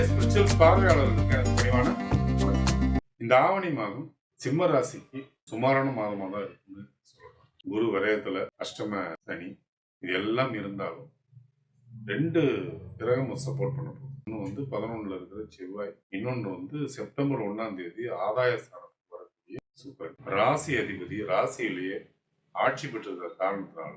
Spiritual பார்வையாளர்களுக்கு எனக்கு பணிவான வணக்கம். இந்த ஆவணி மாதம் சிம்ம ராசிக்கு சுமாரான மாதமாக தான் இருக்குன்னு சொல்லலாம். குரு விரயத்துல அஷ்டம சனி இது எல்லாம் இருந்தாலும் 2 கிரகம் சப்போர்ட் பண்ண போகுது. ஒன்று வந்து 11ல இருக்கிற செவ்வாய், இன்னொன்று வந்து செப்டம்பர் 1ஆம் தேதி ஆதாய ஸ்தானத்துக்கு வரக்கூடிய சுக்கிரன். ராசி அதிபதி ராசியிலேயே ஆட்சி பெற்றிருக்கிற காரணத்தினால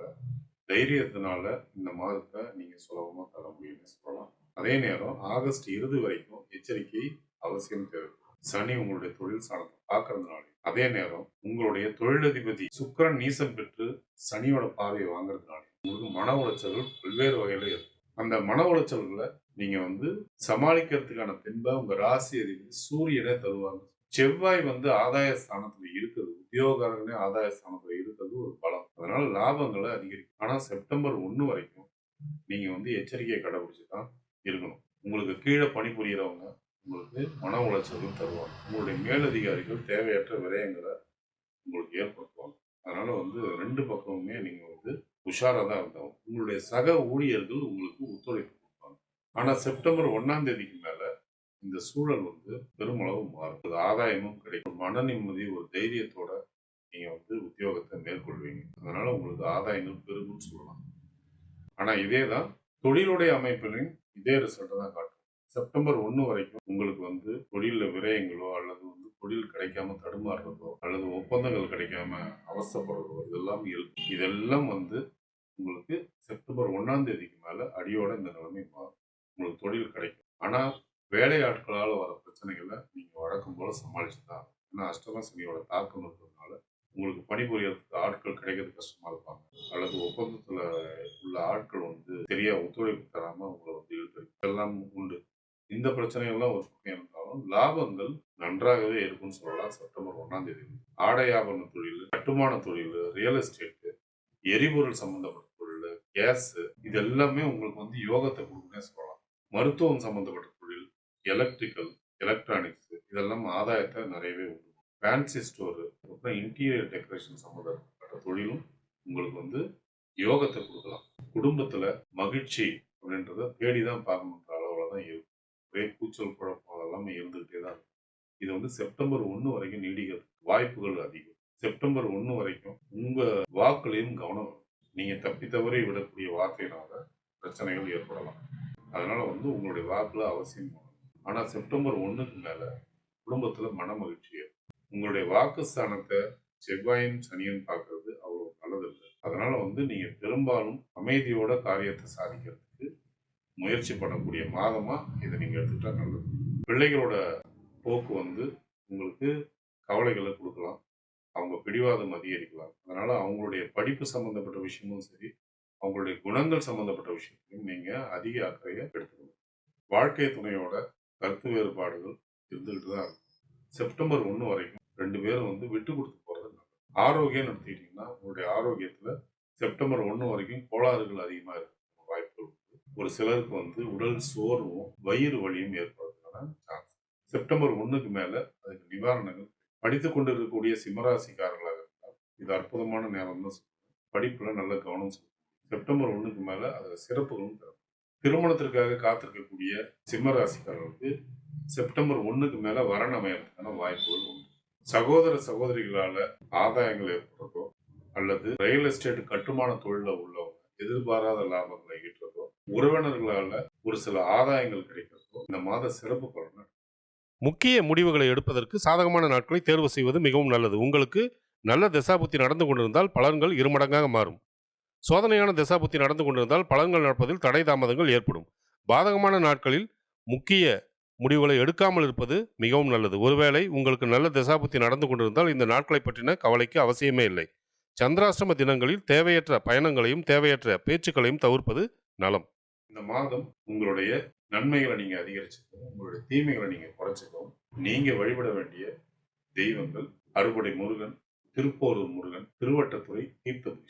தைரியத்தினால இந்த மாதத்தை நீங்க சுலபமா தர முடியும்னு சொல்லலாம். அதே நேரம் ஆகஸ்ட் இறுதி வரைக்கும் எச்சரிக்கை அவசியம் தேவைப்படும். சனி உங்களுடைய தொழில் ஸ்தானத்தை பார்க்கறதுனால, அதே நேரம் உங்களுடைய தொழிலதிபதி சுக்கிரன் நீசம் பெற்று சனியோட பார்வையை வாங்குறதுனால உங்களுக்கு மன உளைச்சல்கள் பல்வேறு வகையில இருக்கும். அந்த மன உளைச்சல்களை நீங்க வந்து சமாளிக்கிறதுக்கான தெம்பை உங்க ராசி அதிபதி சூரியனே தருவாங்க. செவ்வாய் வந்து ஆதாய ஸ்தானத்துல இருக்குது, உத்தியோகரனே ஆதாய ஸ்தானத்துல இருக்கிறது ஒரு பலம். அதனால லாபங்களை அதிகரிக்கும். ஆனா செப்டம்பர் 1 வரைக்கும் நீங்க வந்து எச்சரிக்கையை கடைபிடிச்சு தான் இருக்கணும். உங்களுக்கு கீழே பணிபுரியறவங்க உங்களுக்கு மன உளைச்சலும் தருவாங்க. உங்களுடைய மேலதிகாரிகள் தேவையற்ற விரயங்களை உங்களுக்கு ஏற்படுத்துவாங்க. அதனால வந்து 2 பக்கமுமே நீங்க வந்து உஷாரா தான் இருந்தாலும் உங்களுடைய சக ஊழியர்கள் உங்களுக்கு ஒத்துழைப்பு கொடுப்பாங்க. ஆனா செப்டம்பர் 1ஆம் தேதிக்கு மேல இந்த சூழல் வந்து பெருமளவு மாறும். அது ஆதாயமும் கிடைக்கும். மன நிம்மதி, ஒரு தைரியத்தோட நீங்க வந்து உத்தியோகத்தை மேற்கொள்வீங்க. அதனால உங்களுக்கு ஆதாயங்கள் பெருகும்னு சொல்லலாம். ஆனா இதேதான் தொழிலுடைய அமைப்பிலையும் இதே ரிசல்ட் தான் காட்டும். செப்டம்பர் 1 வரைக்கும் உங்களுக்கு வந்து தொழில விரயங்களோ அல்லது வந்து தொழில் கிடைக்காம தடுமாறுறதோ அல்லது ஒப்பந்தங்கள் கிடைக்காம அவஸ்தைப்படுறதோ இதெல்லாம் இருக்கும். இதெல்லாம் வந்து உங்களுக்கு செப்டம்பர் 1ஆம் தேதிக்கு மேல அடியோட இந்த நிலைமை மாறும். உங்களுக்கு தொழில் கிடைக்கும். ஆனா வேலையாட்களால வர பிரச்சனைகளை நீங்க வழக்கம் போல சமாளிச்சுதான். ஏன்னா அஷ்டம சனியோட தாக்கம் இருக்கிறதுனால உங்களுக்கு பணிபுரியறதுக்கு ஆட்கள் கிடைக்கிறது கஷ்டமா இருப்பாங்க. அல்லது ஒப்பந்தத்துல உள்ள ஆட்கள் வந்து சரியா ஒத்துழைப்பு தராம உங்களை வந்து இழுத்தடிக்கும். இதெல்லாம் உண்டு. இந்த பிரச்சனைகள்லாம் ஒரு பக்கம் இருந்தாலும் லாபங்கள் நன்றாகவே இருக்கும்னு சொல்லலாம். செப்டம்பர் 1ஆம் தேதி ஆடை ஆபரண தொழில், கட்டுமான தொழில், ரியல் எஸ்டேட், எரிபொருள் சம்பந்தப்பட்ட தொழில், கேஸ் இது எல்லாமே உங்களுக்கு வந்து யோகத்தை கொடுக்குன்னே சொல்லலாம். மருத்துவம் சம்பந்தப்பட்ட தொழில், எலக்ட்ரிக்கல், எலக்ட்ரானிக்ஸ் இதெல்லாம் ஆதாயத்தை நிறையவே உண்டு. ஃபேன்சி ஸ்டோரு, அப்புறம் இன்டீரியர் டெக்கரேஷன் சம்பந்தப்பட்ட தொழிலும் உங்களுக்கு வந்து யோகத்தை கொடுக்கலாம். குடும்பத்துல மகிழ்ச்சி அப்படின்றத தேடிதான் பார்க்கணுன்ற அளவுல தான் இருக்கும். ஒரே கூச்சல் குழப்பம் அதெல்லாமே இருந்துகிட்டே தான் இருக்கும். இது வந்து செப்டம்பர் 1 வரைக்கும் நீடிக்கிறதுக்கு வாய்ப்புகள் அதிகம். செப்டம்பர் 1 வரைக்கும் உங்க வாக்குலையும் கவனம் வேணும். நீங்க தப்பி தவறி விடக்கூடிய வார்த்தையினால பிரச்சனைகள் ஏற்படலாம். அதனால வந்து உங்களுடைய வாக்குல அவசியம் வேணும். ஆனா செப்டம்பர் 1க்கு மேல குடும்பத்துல மன மகிழ்ச்சி ஏற்படும். உங்களுடைய வாக்குஸ்தானத்தை செவ்வாயும் சனியும் பார்க்கறது அவ்வளவு நல்லது இல்லை. அதனால வந்து நீங்க பெரும்பாலும் அமைதியோட காரியத்தை சாதிக்கிறதுக்கு முயற்சி பண்ணக்கூடிய மாதமா இதை நீங்க எடுத்துக்கிட்டா நல்லது. பிள்ளைகளோட போக்கு வந்து உங்களுக்கு கவலைகளை கொடுக்கலாம். அவங்க பிடிவாதம் அதிகரிக்கலாம். அதனால அவங்களுடைய படிப்பு சம்பந்தப்பட்ட விஷயமும் சரி, அவங்களுடைய குணங்கள் சம்பந்தப்பட்ட விஷயத்தையும் நீங்க அதிக அக்கறையை எடுத்துக்கணும். வாழ்க்கை துணையோட கருத்து வேறுபாடுகள் இருந்துகிட்டு தான் இருக்கும். செப்டம்பர் 1 வரைக்கும் 2 பேரும் வந்து விட்டு கொடுத்து போறது நல்லது. ஆரோக்கியம் எடுத்துக்கிட்டீங்கன்னா உங்களுடைய ஆரோக்கியத்துல செப்டம்பர் 1 வரைக்கும் கோளாறுகள் அதிகமா இருக்கு வாய்ப்புகள் உண்டு. ஒரு சிலருக்கு வந்து உடல் சோர்வும் வயிறு வலியும் ஏற்படுறதுக்கான சான்ஸ். செப்டம்பர் 1க்கு மேல அதுக்கு நிவாரணங்கள். படித்துக் கொண்டிருக்கக்கூடிய சிம்மராசிக்காரர்களாக இருந்தால் இது அற்புதமான நேரம் தான் சொல்லுவேன். படிப்புல நல்ல கவனம் செலுத்தணும். செப்டம்பர் 1க்கு மேல அது சிறப்புகளும் தரும். திருமணத்திற்காக காத்திருக்கக்கூடிய சிம்மராசிக்காரர்களுக்கு செப்டம்பர் 1க்கு மேல வரன் அமையறதுக்கான வாய்ப்புகள் உண்டு. சகோதர சகோதரிகளால ஆதாயங்கள் ஏற்படுறதோ அல்லது ரியல் எஸ்டேட் கட்டுமான தொழில உள்ளவங்க எதிர்பாராத லாபங்களை ஈட்டுறதோ, உறவினர்களால ஒரு சில ஆதாயங்கள் கிடைக்கிறதோ இந்த மாத சிறப்பு பலன். முக்கிய முடிவுகளை எடுப்பதற்கு சாதகமான நாட்களை தேர்வு செய்வது மிகவும் நல்லது. உங்களுக்கு நல்ல தசாபுத்தி நடந்து கொண்டிருந்தால் பலன்கள் இருமடங்காக மாறும். சோதனையான தசாபுத்தி நடந்து கொண்டிருந்தால் பலன்கள் நடப்பதில் தடை தாமதங்கள் ஏற்படும். பாதகமான நாட்களில் முக்கிய முடிவுகளை எடுக்காமல் இருப்பது மிகவும் நல்லது. ஒருவேளை உங்களுக்கு நல்ல தசாபுத்தி நடந்து கொண்டிருந்தால் இந்த நாட்களை பற்றின கவலைக்கு அவசியமே இல்லை. சந்திராஷ்டம தினங்களில் தேவையற்ற பயணங்களையும் தேவையற்ற பேச்சுக்களையும் தவிர்ப்பது நலம். இந்த மாதம் உங்களுடைய நன்மைகளை நீங்க அதிகரிச்சுக்கணும், உங்களுடைய தீமைகளை நீங்க குறைச்சிக்கணும். நீங்க வழிபட வேண்டிய தெய்வங்கள் அறுபடை முருகன், திருப்போரூர் முருகன், திருவட்டத்துறை தீர்த்தபுரி